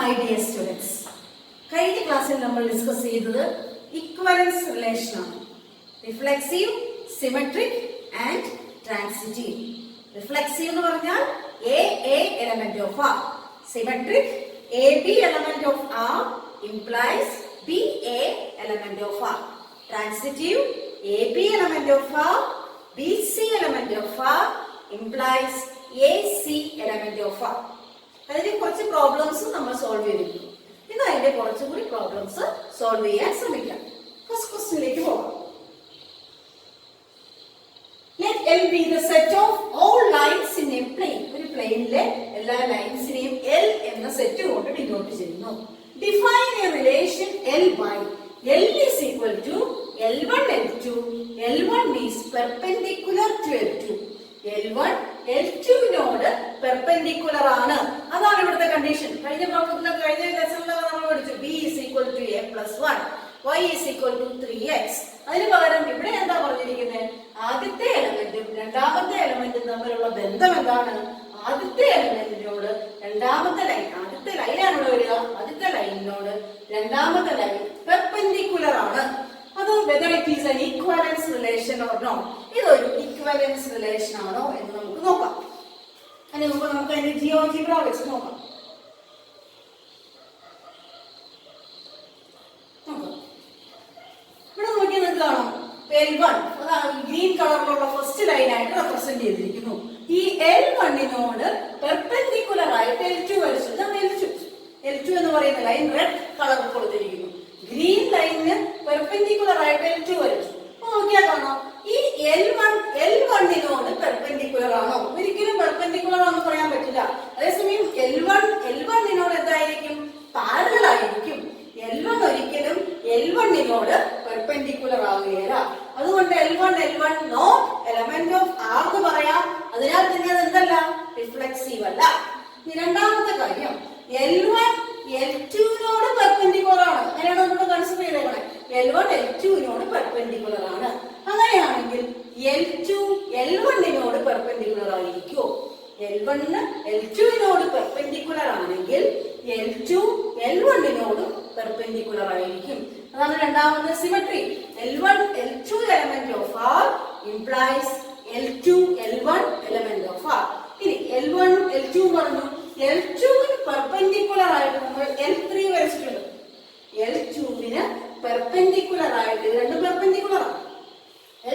my dear students. കഴിഞ്ഞ ക്ലാസ്സിൽ നമ്മൾ ഡിസ്കസ് ചെയ്തത് ഇക്വലൻസ് റിലേഷൻ ആണ്. Reflexive, symmetric and transitive. Reflexive എന്ന് പറഞ്ഞാൽ A element of R. Symmetric AB element of R implies BA element of R. Transitive AB element of R, BC element of R implies AC element of R. അതിന് കുറച്ച് problems നമ്മൾ solve ചെയ്തിട്ടുണ്ട്. ഇന്ന് അതിന്റെ കുറച്ചുകൂടി problems solve ചെയ്യാൻ ശ്രമിക്കാം. First ക്വസ്റ്റ്യനിലേക്ക് പോകാം. Let L be the set of all lines in a plane. ഒരു പ്ലെയിനിലെ എല്ലാ ലൈൻസിനെയും L എന്ന സെറ്റ് കൊണ്ട് ഡിനോട്ട് ചെയ്യുന്നു. Define a relation L by L is equal to L1 L2. L1 is perpendicular to L2. L1 L2നോട് perpendicular ആണ്. അതാണ് ഇവിടുത്തെ condition. കഴിഞ്ഞ പ്രോബ്ലത്തിലൊക്കെ കഴിഞ്ഞ ലെസണിലൊക്കെ നമ്മൾ പഠിച്ചു B is equal to A plus 1, Y is equal to 3x. അതിന് പകരം ഇവിടെ എന്താ പറഞ്ഞിരിക്കുന്നത്? ആദ്യത്തെ എലമെന്റും രണ്ടാമത്തെ എലമെന്റും തമ്മിലുള്ള ബന്ധം എന്താണ്? ആദ്യത്തെ എലമെന്റിനോട് രണ്ടാമത്തെ ലൈൻ, ആദ്യത്തെ ലൈനാണ് വരിക, ആദ്യത്തെ ലൈനിനോട് രണ്ടാമത്തെ ലൈൻ പെർപെൻഡിക്കുലർ ആണ്. അത് whether it is an equivalence relation or not. ഇതൊരു ഇക്വലൻസ് റിലേഷൻ ആണോ എന്ന് നമുക്ക് നോക്കാം. അതിന് മുമ്പ് നമുക്ക് അതിന്റെ ജിയോജിബ്ര വെച്ച് നോക്കാം. ഇവിടെ നോക്കിയാൽ നിങ്ങൾക്ക് കാണാം L1 അതാണ് ഗ്രീൻ കളറിലുള്ള ഫസ്റ്റ് ലൈൻ ആയിട്ട് റെപ്രസെന്റ് ചെയ്തിരിക്കുന്നു. ഈ L1നോട് പെർപെൻഡിക്കുലർ ആയിട്ട് L2 വരച്ചു. ഇതാണ് L2 എന്ന് പറയുന്ന ലൈൻ റെഡ് കളർ കൊടുത്തിരിക്കുന്നു. ഗ്രീൻ ലൈനിന് പെർപെൻഡിക്കുലർ ആയിട്ട് L2 വരച്ചു. അപ്പൊ നോക്കിയാൽ കാണാം ഈ L1നോട് പെർപെൻഡിക്കുലർ ആണോ? ഒരിക്കലും പെർപെൻഡിക്കുലർ ആണെന്ന് പറയാൻ പറ്റില്ല. അതേസമയം L1നോട് എന്തായിരിക്കും? പാരലൽ ആയിരിക്കും. L1 ഒരിക്കലും L1നോട് പെർപെൻഡിക്കുലർ ആവുകയില്ല. അതുകൊണ്ട് L1 not element of R എന്ന് പറയാം. അതിനാൽ തന്നെ അത് എന്തല്ല? റിഫ്ലെക്സീവ് അല്ല. രണ്ടാമത്തെ കാര്യം L1 L2നോട് പെർപെൻഡിക്കുലർ ആണ്. അങ്ങനെയാണ് നമ്മൾ കൺസിഡർ ചെയ്തേക്കണേ. L1 L2നോട് പെർപെൻഡിക്കുലർ ആണ്. അങ്ങനെയാണെങ്കിൽ L2 L1നോട് പെർപെൻഡിക്കുലർ ആയിരിക്കുമോ? L1 L2നോട് പെർപെൻഡിക്കുലർ ആണെങ്കിൽ L2 L1നോടും പെർപെൻഡിക്കുലർ ആയിരിക്കും. അതാണ് രണ്ടാമത് symmetry. L1 L2 element of R implies L2 L1 element of R. ഇനി L1 L2 പറഞ്ഞു. L2ന് പെർപെൻഡിക്കുലർ ആയിട്ട് നമ്മൾ L3 വരച്ചിട്ടുണ്ട്. L2ന് പെർപെൻഡിക്കുലർ ആയിട്ട് രണ്ടും പെർപെൻഡിക്കുലർ ആണ്.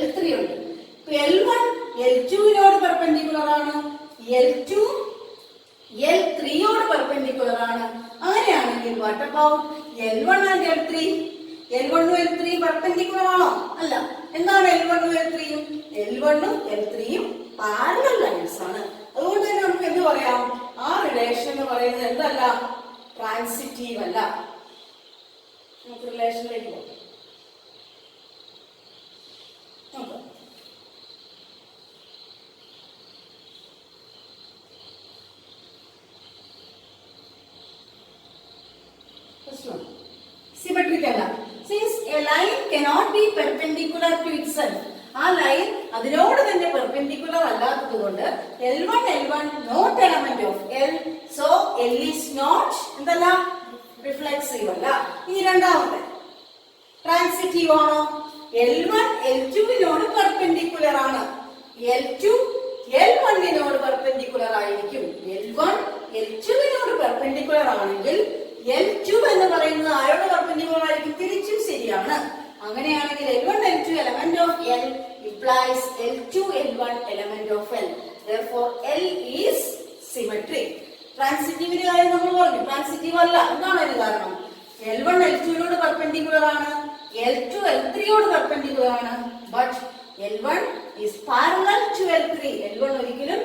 L3 ഉണ്ട്. L1 L2നോട് പെർപെൻഡിക്കുലർ ആണ്. L2 L3യോട് പെർപെൻഡിക്കുലർ ആണ്. അങ്ങനെയാണെങ്കിൽ what about L1 and L3? L1ഉം L3 perpendicular ആണോ? അല്ല. എന്താണ് L1ഉം L3യും? L1ഉം L3യും പാരലൽ ലൈൻസ് ആണ്. അതുകൊണ്ട് തന്നെ നമുക്ക് എന്ത് പറയാം? ആ റിലേഷൻ എന്ന് പറയുന്നത് എന്തല്ല? ട്രാൻസിറ്റീവ് അല്ല. നമുക്ക് റിലേഷനിലേക്ക് പോകാം. സിമെട്രിക് അല്ല. Since a line cannot be perpendicular to itself, ആ ലൈൻ അതിനോട് തന്നെ പെർപെൻഡിക്കുലർ അല്ലാത്തത് കൊണ്ട് L1 not element of L, so L is not എന്തല്ല? റിഫ്ലെക്സീവ് അല്ല. ഇനി രണ്ടാമത്തെ ട്രാൻസിറ്റീവ് ആണോ? L1 L2നോട് പെർപെൻഡിക്കുലർ ആണ്. L2 L1നോട് പെർപെൻഡിക്കുലർ ആയിരിക്കും. L1 L2നോട് പെർപെൻഡിക്കുലർ ആണെങ്കിൽ L2 എന്ന് പറയുന്നത് ആരോട് പെർപെൻഡിക്കുലർ ആയിരിക്കും? തിരിച്ചും ശരിയാണ്. അങ്ങനെയാണെങ്കിൽ L1 L2 element of L implies L2 L1 element of L. Therefore L is symmetric. ട്രാൻസിറ്റീവിന്റെ കാര്യം നമ്മൾ പറഞ്ഞു. ട്രാൻസിറ്റീവ് അല്ല. എന്താണ് അതിന് കാരണം? L1 L2നോട് പെർപെൻഡിക്കുലർ ആണ്. L2 L3യോട് പെർപെൻഡിക്കുലർ ആണ്. But L1 is parallel to L3. L1 ഒരിക്കലും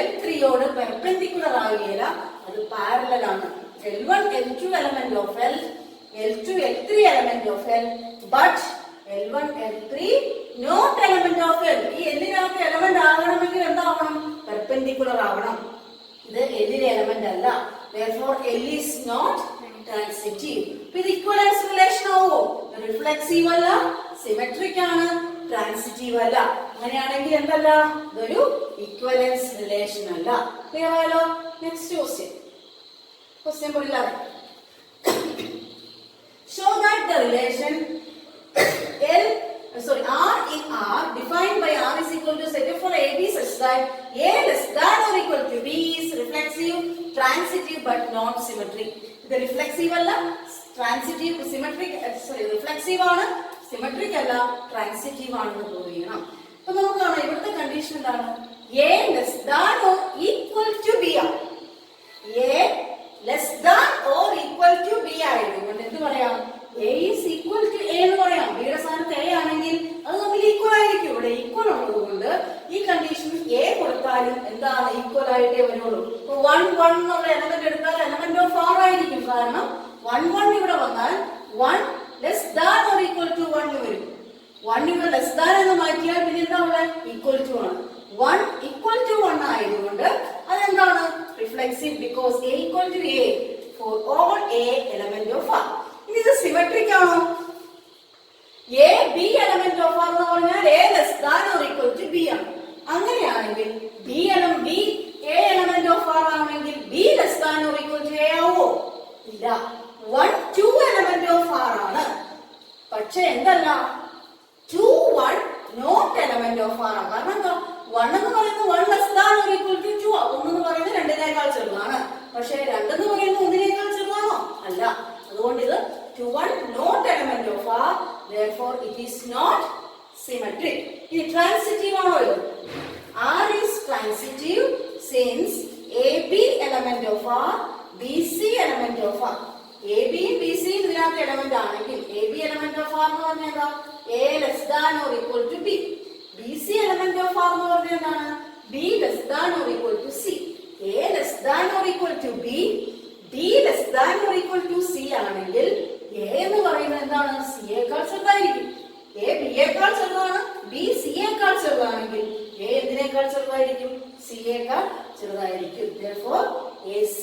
L3യോട് പെർപെൻഡിക്കുലർ ആവുകയില്ല. അത് പാരലൽ ആണ്. L1 L2 element of L, L2 L3 element of L, but L1 L3 not element of L. ഈ Lനകത്ത് എലമെന്റ് ആകണമെങ്കിൽ എന്താവണം? Perpendicular ആവണം. ഇത് Lന്റെ element അല്ല. Therefore L is not transitive. ഇത് ഇക്വലൻസ് relation ആവോ? റിഫ്ലെക്സീവ് അല്ല, സിമെട്രിക് ആണ്, ട്രാൻസിറ്റീവ് അല്ല. അങ്ങനെയാണെങ്കിൽ എന്തല്ല? ഇതൊരു ഇക്വലൻസ് റിലേഷൻ അല്ല. ക്ലിയർ ആയല്ലോ? Next question. Question for 11. show that the relation R in R defined by R is equal to set for AB such that A less than or equal to B is reflexive, transitive but not symmetric. The reflexive അല്ല, transitive, symmetric, reflexive ആണ്, symmetric അല്ല, transitive ആണെന്ന് prove ചെയ്യണം. അപ്പൊ നമുക്ക് കാണാം ഇവിടുത്തെ condition എന്താണ്? A less than or equal to B ആണ്. A less than or equal to B ആയതുകൊണ്ട് എന്ത് പറയാം? A is equal to A എന്ന് പറയാം. B യുടെ സ്ഥാനത്ത് A ആണെങ്കിൽ അത് തമ്മിൽ ഈക്വൽ ആയിരിക്കും. ഇവിടെ ഈക്വൽ ഉള്ളതുകൊണ്ട് ഈ കണ്ടീഷനിൽ A കൊടുത്താലും എന്താണ് ഈക്വൽ ആയിട്ടേ വരുള്ളൂ. ഇപ്പൊ 1 1 എന്നുള്ള എലമെന്റ് എടുത്താൽ എലമെന്റ് ഓഫ് R ആയിരിക്കും. കാരണം 1 1 ഇവിടെ വന്നാൽ 1 less than or equal to 1 വരും. 1 ഇവിടെ ലെസ് ദാൻ എന്ന് മാറ്റിയാൽ പിന്നെ എന്താ ഉള്ളത്? ഈക്വൽ ടു ആണ്. 1 ഈക്വൽ ടു 1 ആയതുകൊണ്ട് അതെന്താണ്? Reflexive because A equal to A for all A element of R. ഇനി ഇത് സിമെട്രിക് ആണോ? A B element of R എന്ന് പറഞ്ഞാൽ A less than or equal to B ആണ്. അങ്ങനെയാണെങ്കിൽ B A element of R ആണെങ്കിൽ B less than or equal to A ആവോ? ഇല്ല. 1 2 element of R ആണ്. പക്ഷെ എന്തല്ല? 2 1 not element of R ആണ്. കാരണം എന്താ? 1 എന്ന് പറയുന്നത് 1 less than or equal to 2 ആണ്. 1 എന്ന് പറയുന്നത് 2നേക്കാൾ ചെറുതാണ്. പക്ഷെ 2 എന്ന് പറയുന്നത് 1നേക്കാൾ ചെറുതാണോ? അല്ല. അതുകൊണ്ട് ഇത് 2 1 not element of R, therefore it is not symmetric. ഇത് transitive ആണോ? ഇത് R is transitive since AB element of R, BC element of R. AB യും BC യും ഇതിനകത്ത് എലമെന്റ് ആണെങ്കിൽ AB element of R എന്ന് പറഞ്ഞാൽ എന്താ? A less than or equal to B. BC element of R എന്ന് പറഞ്ഞാൽ എന്താണ്? B less than or equal to C. A less than or equal to B, B less than or equal to C ആണെങ്കിൽ A എന്ന് പറയുന്നത് എന്താണ്? C യേക്കാൾ ചെറുതായിരിക്കും. A B യേക്കാൾ ചെറുതാണ്, B C യേക്കാൾ ചെറുതാണെങ്കിൽ A എന്തിനേക്കാൾ ചെറുതായിരിക്കും? C യേക്കാൾ ചെറുതായിരിക്കും. Therefore AC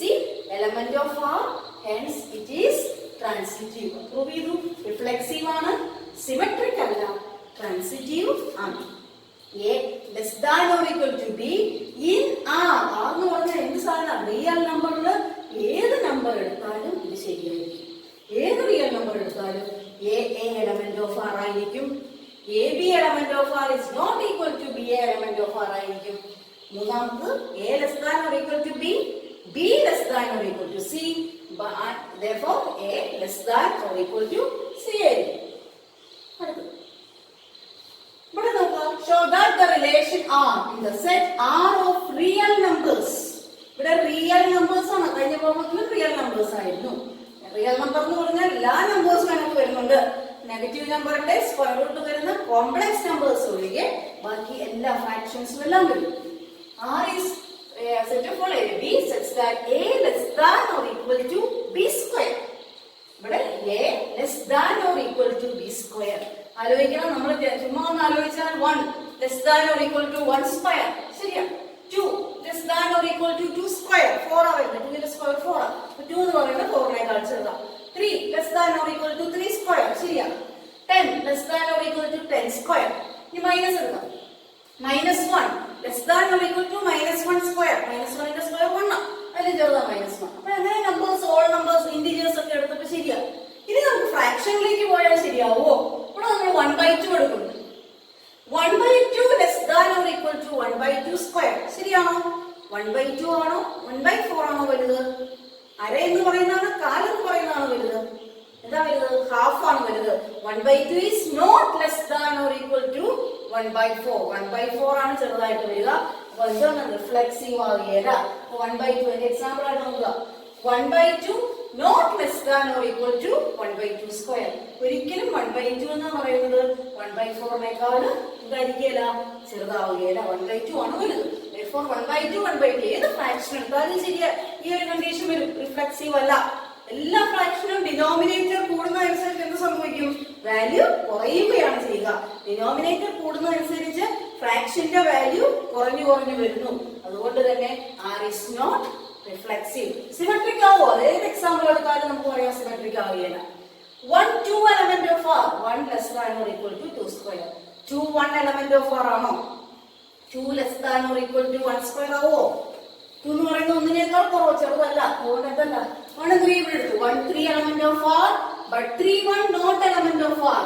element of R, hence it is transitive. Prove ചെയ്തു. റിഫ്ലെക്സീവ് ആണ്, സിമെട്രിക് അല്ല, ട്രാൻസിറ്റീവ് ആണ്. A less than or equal to B in R. R എന്ന് പറഞ്ഞാൽ എന്ത് സാധനം? റിയൽ നമ്പറിൽ ഏത് നമ്പർ എടുത്താലും ഇത് ശരിയായിരിക്കും. ഏത് റിയൽ നമ്പർ എടുത്താലും A element of R ആയിരിക്കും. AB element of R is not equal to B element of R ആയിരിക്കും. മൂന്നാമത് A less than or equal to B, B less than or equal to C, therefore A less than or equal to C ആയിരിക്കും. അടുത്തത് ഇവിടെ നോക്കാം. Show that the relation R in the set R of real numbers. ഇവിടെ real numbers ആണ്. കഴിഞ്ഞ പ്രോബ്ലത്തിലും real numbers ആയിരുന്നു. Real number എന്ന് പറഞ്ഞാൽ എല്ലാ നമ്പേഴ്സും അതിനകത്ത് വരുന്നുണ്ട്. നെഗറ്റീവ് നമ്പറിന്റെ സ്ക്വയർ റൂട്ട് വരുന്ന കോംപ്ലക്സ് നമ്പേഴ്സ് ഒഴികെ ബാക്കി എല്ലാ ഫ്രാക്ഷൻസും എല്ലാം വരും. R is set for AB such that A less than or equal to B square. ഇവിടെ A less than or equal to B square. ആലോചിക്കണം. നമ്മൾ ചുമ്മാ ഒന്ന് ആലോചിച്ചാൽ 1 less than or equal to 1 square ശരിയാ. 2 less than or equal to 2 square. 4 ആവുന്നത് 2 ന്റെ square 4 ആണ്. 2 എന്ന് പറയുന്നത് 4നേക്കാൾ ചെറുതാ. 3 less than or equal to 3 square ശരിയാ. 10 less than or equal to 10 square. ഇനി മൈനസ് എടുക്കാം. -1 less than or equal to -1 square. -1 ന്റെ സ്ക്വയർ 1 ആണ്. അതിൽ ചെറുതാ -1. അപ്പോൾ അങ്ങനെ നമ്പേഴ്സ് ഓൾ നമ്പേഴ്സ് ഇന്റിജേഴ്സ് ഒക്കെ എടുത്തപ്പോൾ ശരിയാ. ഇനി നമുക്ക് ഫ്രാക്ഷനിലേക്ക് പോയാൽ ശരിയാവോ? ഇവിടെ നമ്മൾ 1/2 എടുക്കുന്നു. 1/2 less than or equal to 1/2 square ശരിയാണോ? 1/2 ആണോ 1/4 ആണോ വലുത്? അര എന്ന് പറയുന്നതാണ്, കാൽ എന്ന് പറയുന്നതാണ് വലുത്? എന്താ വലുത്? ഹാഫ് ആണ് വലുത്. 1/2 is not less than or equal to 1/4. 1/4 ആണ് ചെറുതായിട്ട് വരിക. അപ്പോൾ എന്താണ്? റിഫ്ലെക്സീവ് ആവുകയില്ല. 1/2 എന്റെ എക്സാമ്പിൾ ആയിട്ട് നോക്കുക. 1/2 not less than or equal to 1/2 square. ഒരിക്കലും 1/2 എന്ന് പറയുന്നത് 1/4നേക്കാൾ എന്തായിരിക്കില്ല? ചെറുതാവുകയില്ല. 1/2 ആണ് വലുത്. Therefore 1/2 ഏത് ഫ്രാക്ഷൻ എടുത്താലും ശരിയാ ഈ ഒരു കണ്ടീഷൻ വരും. റിഫ്ലെക്സീവ് അല്ല. എല്ലാ ഫ്രാക്ഷനും ഡിനോമിനേറ്റർ കൂടുന്നതനുസരിച്ച് എന്ത് സംഭവിക്കും? വാല്യൂ കുറയുകയാണ് ചെയ്യുക. ഡിനോമിനേറ്റർ കൂടുന്നതനുസരിച്ച് ഫ്രാക്ഷന്റെ വാല്യൂ കുറഞ്ഞു കുറഞ്ഞു വരുന്നു. അതുകൊണ്ട് തന്നെ R is not reflexive. Symmetric ആവോ? ഏത് എക്സാമ്പിൾ എടുത്താലും നമുക്ക് പറയാം symmetric ആവുകയില്ല. 1 2 element of R, 1 less than or equal to 2 square. 2 1 element of R ആണോ? 2 less than or equal to 1 square ആവോ? 2 എന്ന് പറയുന്നത് 1നേക്കാൾ കുറവ്, ചെറുതല്ല. അതുകൊണ്ട് എന്തല്ല 1 3 ഇവിടെ എടുത്തു. 1 3 element of R but 3 1 not element of R.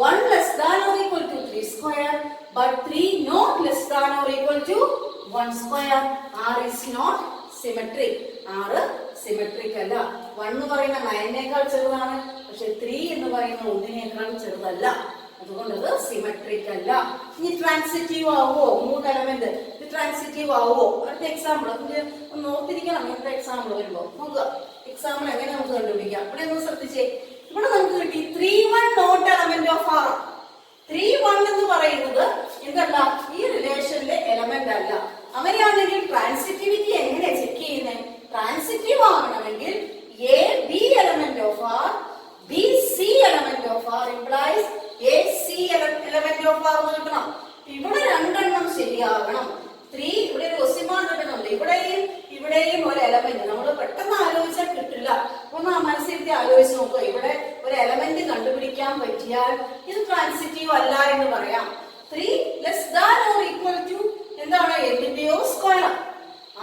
1 less than or equal to 3 square, but 3 not less than or equal to 1 square. R is not symmetric. R symmetric അല്ല. 1 എന്ന് പറയുന്ന 9നേക്കാൾ ചെറുതാണ്, പക്ഷെ 3 എന്ന് പറയുന്ന 1നേക്കാൾ ചെറുതല്ല. അതുകൊണ്ട് അത് സിമെട്രിക് അല്ല. ഇനി ട്രാൻസിറ്റീവ് ആവോ? 3 എലമെന്റ് ഇത് ട്രാൻസിറ്റീവ് ആവോ? അടുത്ത എക്സാമ്പിൾ ഒന്ന് ഓർത്തിരിക്കണം. ഇങ്ങനത്തെ എക്സാമ്പിൾ വരുമ്പോ നോക്കുക. എക്സാമ്പിൾ എങ്ങനെ നമുക്ക് കണ്ടുപിടിക്കാം? ഇവിടെ ഒന്ന് ശ്രദ്ധിച്ചേ. ഇവിടെ നമുക്ക് കിട്ടി 3 1 നോട്ട് എലമെന്റ് ഓഫ് ആർ. 3 1 എന്ന് പറയുന്നത് എന്തല്ല? ഈ റിലേഷനിലെ എലമെന്റ് അല്ല. അങ്ങനെയാണെങ്കിൽ ട്രാൻസിറ്റിവിറ്റി എങ്ങനെ ചെക്ക് ചെയ്യുന്നത്? ട്രാൻസിറ്റീവ് ആകണമെങ്കിൽ A B element of R, B C element of R implies A C element of R എന്ന് കിട്ടണം. ഇവിടെ രണ്ടെണ്ണം ശരിയാകണം. 3 ഇവിടെ ഒരു ഒസിമാൻ കിട്ടുന്നുണ്ട്. ഇവിടെയും ഒരു എലമെന്റ്. നമ്മൾ പെട്ടെന്ന് ആലോചിച്ചാൽ കിട്ടില്ല. ഒന്ന് മനസ്സിരുത്തി ആലോചിച്ച് നോക്കുക. ഇവിടെ ഒരു എലമെന്റ് കണ്ടുപിടിക്കാൻ പറ്റിയാൽ ഇത് ട്രാൻസിറ്റീവ് അല്ല എന്ന് പറയാം. 3 less than or equal to എന്താണ്? എന്തിന്റെയോ സ്ക്വയർ.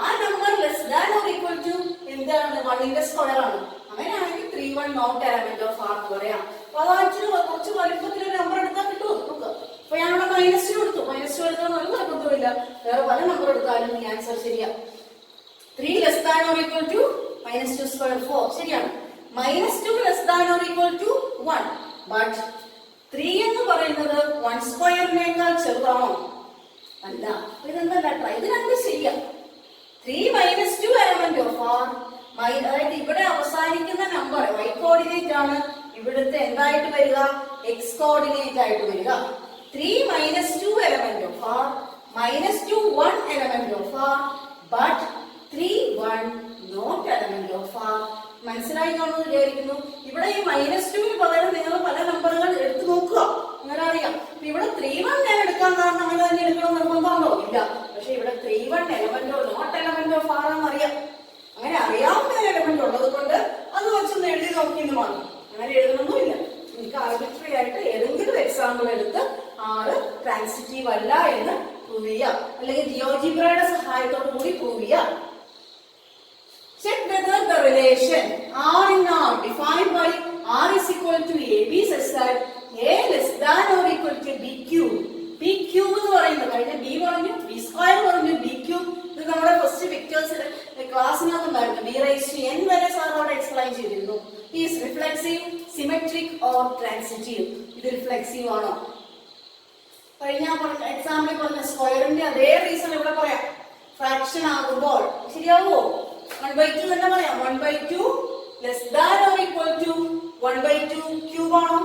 ആ number less than or equal to എന്താണ്? 1ന്റെ സ്ക്വയർ ആണ്. അങ്ങനെയാണെങ്കിൽ 3 1 നോട്ട് എലമെന്റ് ഓഫ് ആർ എന്ന് പറയാം. അപ്പൊ അതായത് കുറച്ച് വലിപ്പത്തിൽ ഒരു നമ്പർ എടുത്താൽ കിട്ടുമോ? നോക്കുക. അപ്പൊ ഞാനിവിടെ -2 എടുത്തു. -2 എടുത്താൽ ഒരു കുഴപ്പമില്ല. വേറെ പല നമ്പർ എടുത്താലും ഈ ആൻസർ ശരിയാ. 3 less than or equal to -2 square 4 ശരിയാണ്. -2 less than or equal to 1. But 3 എന്ന് പറയുന്നത് 1 സ്ക്വയറിനേക്കാൾ ചെറുതാണോ? അല്ല. ഇതെന്തല്ല? ഇത് രണ്ടും ശരിയാ. 3 -2 എലമെന്റ് ഓഫ് ആർ. അതായത് ഇവിടെ അവസാനിക്കുന്ന നമ്പർ y കോർഡിനേറ്റ് ആണ്. ഇവിടുത്തെ എന്തായിട്ട് വരിക? x കോർഡിനേറ്റ് ആയിട്ട് വരിക. 3 -2 element of R, -2 1 element of R, but 3 1 not element of R. മനസ്സിലായി കാണുമെന്ന് വിചാരിക്കുന്നു. ഇവിടെ ഈ -2 പകരം നിങ്ങൾ പല നമ്പറുകൾ എടുത്തു നോക്കുക. അങ്ങനെ അറിയാം. ഇവിടെ 3 1 ഞാൻ എടുക്കാൻ കാരണം അങ്ങനെ തന്നെ എടുക്കണം നിർബന്ധമാണോ? ഇല്ല. പക്ഷെ ഇവിടെ 3 1 എലമെന്റോ നോട്ട് എലമെന്റ് ഓഫ് ആർ ആണെന്ന് അറിയാം. അങ്ങനെ അറിയാവുന്ന ഒരു എലമെന്റ് ഉള്ളത് കൊണ്ട് അത് വെച്ചൊന്ന് എഴുതി നോക്കിയെന്ന് മാത്രം. അങ്ങനെ എഴുതണമെന്നില്ല. എനിക്ക് ആർബിട്രറി ആയിട്ട് ഏതെങ്കിലും എക്സാമ്പിൾ എടുത്ത് ആറ് ട്രാൻസിറ്റീവ് അല്ല എന്ന് പ്രൂവ് ചെയ്യാം. അല്ലെങ്കിൽ ജിയോജിബ്രയുടെ സഹായത്തോടു കൂടി പ്രൂവ് ചെയ്യാം. Check whether the relation R in R defined by R is equal to AB such that A less than or equal to B cube. B cube എന്ന് പറയുന്നത് കഴിഞ്ഞ B പറഞ്ഞു, B square പറഞ്ഞു, B cube. ഇത് നമ്മുടെ first പിക്ചേഴ്സിൽ ക്ലാസ്സിനകത്തുണ്ടായിരുന്നു. B raised to n വരെ സാർ അവിടെ എക്സ്പ്ലെയിൻ ചെയ്തിരുന്നു. Is reflexive, symmetric or transitive? ഇത് റിഫ്ലെക്സീവ് ആണോ? കഴിഞ്ഞ എക്സാമ്പിൾ പറഞ്ഞ സ്ക്വയറിന്റെ അതേ റീസൺ ഇവിടെ പറയാം. ഫ്രാക്ഷൻ ആകുമ്പോൾ ശരിയാവോ? 1/2 തന്നെ പറയാം. 1/2 less than or equal to 1/2 cube ആണോ?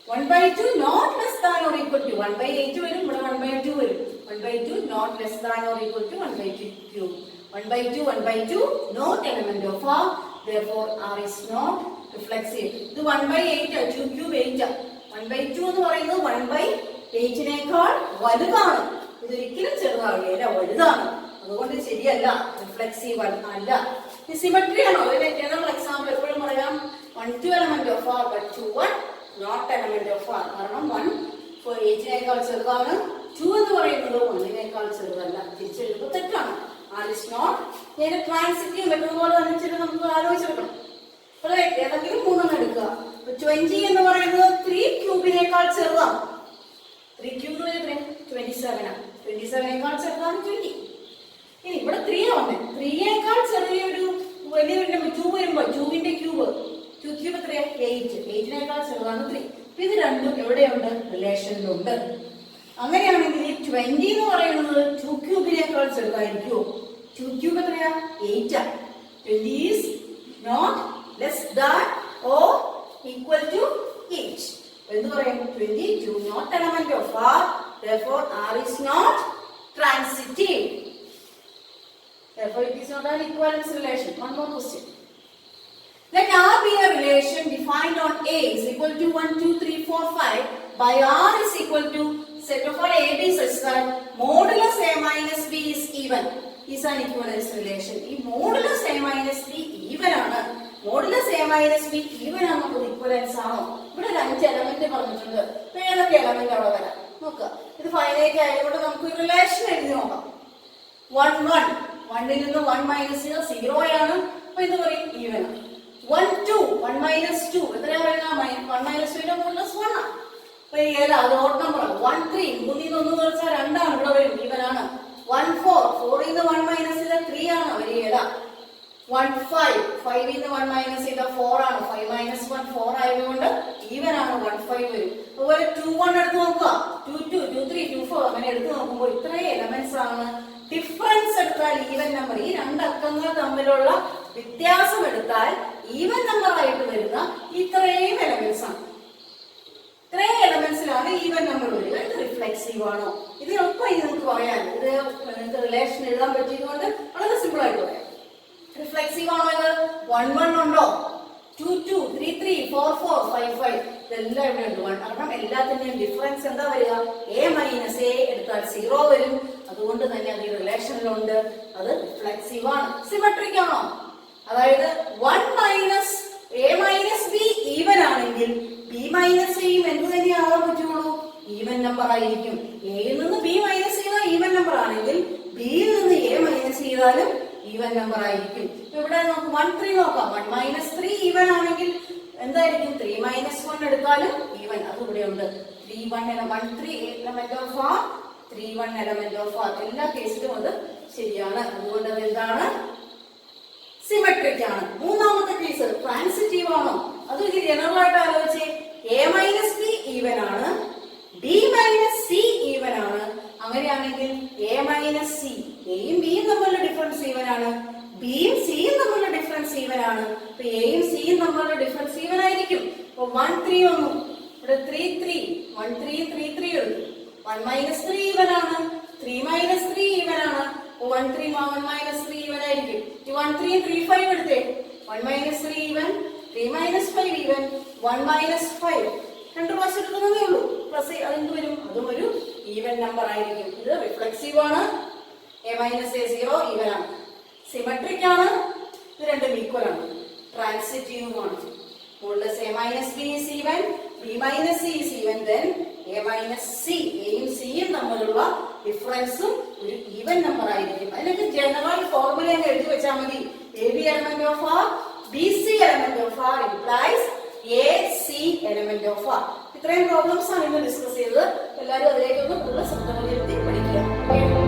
1/2 not less than or equal to 1/8 വരും. ഇവിടെ 1/2 വരും. 1/2 not less than or equal to 1/2 cube. 1/2 not element of R, therefore R is not reflexive. ഇത് 1/8 2 cube 8. 1/2 എന്ന് പറയുന്നത് 1/8നേക്കാൾ വലുതാണ്. ഇതൊരിക്കലും ചെറുതാവുകയില്ല, വലുതാണ്. അതുകൊണ്ട് ശരിയല്ല, റിഫ്ലെക്സീവ് അല്ല. സിമെട്രി ആണോ? ഏതെങ്കിലും എക്സാമ്പിൾ എപ്പോഴും പറയാം 1 2 element of R but 2 1 not element of R. കാരണം 1 8നേക്കാൾ ചെറുതാണ്, 2 എന്ന് പറയുന്നത് 1നേക്കാൾ ചെറുതല്ല. തിരിച്ചെഴുതുമ്പോൾ തെറ്റാണ്. R is not. നേരെ ട്രാൻസിറ്റീവ് മെത്തേഡ് തന്നെ നമുക്ക് ആലോചിച്ചെടുക്കണം. ഏതെങ്കിലും മൂന്നെണ്ണം എടുക്കുക. 20 എന്ന് പറയുന്നത് 3 ക്യൂബിനേക്കാൾ ചെറുതാണ്. 3 ക്യൂബ് 27 ആണ്. 27നേക്കാൾ ചെറുതാണ് 20. ഇനി ഇവിടെ 3 ആണ്. 3യേക്കാൾ ചെറിയൊരു വലിയൊരു 2 വരുമ്പോൾ 2ന്റെ ക്യൂബ് 2 ക്യൂബ് എത്രയാ? 8. 8നേക്കാൾ ചെറുതാണ് 3. ഇത് രണ്ടും എവിടെയുണ്ട്? റിലേഷനിലുണ്ട്. അങ്ങനെയാണെങ്കിൽ ഈ 20 എന്ന് പറയുന്നത് 2 ക്യൂബിനേക്കാൾ ചെറുതായിരിക്കുമോ? 2 ക്യൂബ് എത്രയാ? 8 ആണ്. 20 is not less than or equal to 8. എന്ത് പറയും? 22 not element of R, therefore R is not transitive. Therefore it is not an equivalence relation. One more question. Let R be a relation defined on A is equal to 1 2 3 4 5 by R is equal to set of all AB such that modulus A minus B is even. Is an equivalence relation. ഈ modulus A minus B even ആണ്. modulus A minus B even ആണെന്നുള്ളത് equivalence ആണോ? ഇവിടെ 5 element പറഞ്ഞിട്ടുണ്ട്. ഏതൊക്കെ element അവിടെ വരാം നോക്കുക. ഇത് ഫൈനൈറ്റ് ആയതുകൊണ്ട് നമുക്ക് റിലേഷൻ എഴുതി നോക്കാം. 1 1 1ൽ നിന്ന് 1 മൈനസ് 0 ആണ്. അപ്പൊ ഇത് പറയും ഈവൻ. 1 2 1 മൈനസ് 2 എത്രയാ വരുക? 1 മൈനസ് 2 മൈനസ് 1 ആണ്. അപ്പൊ ഏതാ? അത് ഓഡ് നമ്പർ ആണ്. 1 3 മൂന്നിൽ നിന്ന് 1 കുറച്ചാൽ 2 ആണ്, ഇവിടെ വരും ഈവൻ ആണ്. 1 4 4 ൽ നിന്ന് 1 മൈനസ് ചെയ്താൽ 3 ആണ്, വരി ഏതാ? 1 5 5 ൽ നിന്ന് 1 മൈനസ് ചെയ്താൽ 4 ആണ്. 5 മൈനസ് 1 4 ആയതുകൊണ്ട് ഈവൻ ആണ്, 1 5 വരും. അതുപോലെ 2 1 എടുത്ത് നോക്കുക, 2 2 2 3 2 4 അങ്ങനെ എടുത്ത് നോക്കുമ്പോൾ ഇത്രയും എലമെന്റ്സ് ആണ്. ഡിഫറൻസ് എടുത്താൽ ഈവൻ നമ്പർ, ഈ രണ്ടക്കങ്ങൾ തമ്മിലുള്ള വ്യത്യാസം എടുത്താൽ ഈവൻ നമ്പർ ആയിട്ട് വരുന്ന ഇത്രയും എലമെന്റ്സ് ആണ്. ഇത്രയും എലമെന്റ്സിലാണ് ഈവൻ നമ്പർ വരിക. ഇത് റിഫ്ലെക്സീവ് ആണോ? ഇതിനൊപ്പം ഇത് നമുക്ക് പറയാൻ, ഇത് റിലേഷൻ എഴുതാൻ പറ്റിയതുകൊണ്ട് വളരെ സിമ്പിൾ ആയിട്ട് പറയാം. റിഫ്ലെക്സീവ് ആണോ ഇത്? 1 1 ഉണ്ടോ? 2 2 3 3 4 4 5 5 ഇതെല്ലാം ഇവിടെ ഉണ്ട്. കാരണം എല്ലാത്തിന്റെയും ഡിഫറൻസ് എന്താ വരിക? a മൈനസ് a എടുത്താൽ 0 വരും. അതുകൊണ്ട് തന്നെ അത് ഈ റിലേഷനിലുണ്ട്. അത് റിഫ്ലെക്സീവ് ആണ്. സിമെട്രിക് ആണോ? അതായത് 1 minus a minus b even ആണെങ്കിൽ b മൈനസ് എയും എന്ത് തന്നെയാവാൻ പറ്റുള്ളൂ? ഈവൻ നമ്പർ ആയിരിക്കും. എയിൽ നിന്ന് b മൈനസ് ചെയ്താൽ ഈവൻ നമ്പർ ആണെങ്കിൽ ബിയിൽ നിന്ന് a മൈനസ് ചെയ്താലും ഈവൻ നമ്പർ ആയിരിക്കും. ഇവിടെ നമുക്ക് 1 3 നോക്കാം. 1 മൈനസ് 3 ഈവൻ ആണെങ്കിൽ എന്തായിരിക്കും? 3 മൈനസ് 1 എടുത്താലും ഈവൻ. അത് ഇവിടെ ഉണ്ട്. 3 1 1 3 element of R, 3 1 element of R. എല്ലാ കേസിലും അത് ശരിയാണ്. അതുകൊണ്ട് അത് എന്താണ്? സിമെട്രിക് ആണ്. മൂന്നാമത്തെ കേസ് ട്രാൻസിറ്റീവ് ആണോ? അത് ജനറൽ ആയിട്ട് ആലോചിച്ചേ. a മൈനസ് ബി ഈവൻ ആണ്, b മൈനസ് സി ഈവൻ ആണ്. അങ്ങനെയാണെങ്കിൽ a മൈനസ് സി, എയും ബിയും തമ്മിലുള്ള ഡിഫറൻസ് ഈവൻ ആണ്, ബിയും സിയും തമ്മിലുള്ള ഡിഫറൻസ് ഈവൻ ആണ്. അപ്പൊ എയും സിയും തമ്മിലുള്ള ഡിഫറൻസ് ഈവൻ ആയിരിക്കും. അപ്പൊ 1 3 വന്നു, ഇവിടെ 3 3 1 3 3 3 എടുത്തു. 1 മൈനസ് 3 ഈവൻ ആണ്, 3 മൈനസ് 3 ഈവൻ ആണ്. 1 3 1 മൈനസ് 3 ഈവൻ ആയിരിക്കും. ഈ 1 3 3 5 എടുത്തേ. 1 minus 3 even, 3 minus 5 even, 1 minus 5 രണ്ട് പ്രാവശ്യം എടുക്കുന്നതേ ഉള്ളൂ. പ്ലസ് അതെന്ത് വരും? അതും ഒരു ഈവൻ നമ്പർ ആയിരിക്കും. ഇത് റിഫ്ലെക്സീവ് ആണ്. a മൈനസ് a 0 ഈവൻ ആണ്. സിമെട്രിക് ആണ്. ഇത് രണ്ടും ഈക്വൽ ആണ്. ട്രാൻസിറ്റീവ് ആണ്. Modulus a minus b is even, b minus c is even, then a minus c, എയും സിയും തമ്മിലുള്ള ഡിഫറൻസും ഒരു ഈവൻ നമ്പർ ആയിരിക്കും. അതിനൊക്കെ ജനറൽ ഫോർമുല എഴുതി വെച്ചാൽ മതി. ab element of R, bc element of R implies ac element of R. ഇത്രയും പ്രോബ്ലംസ് ആണ് ഇന്ന് ഡിസ്കസ് ചെയ്തത്. എല്ലാവരും അതിലേക്കൊന്ന് കൂടുതൽ ശ്രദ്ധ പഠിക്കുക.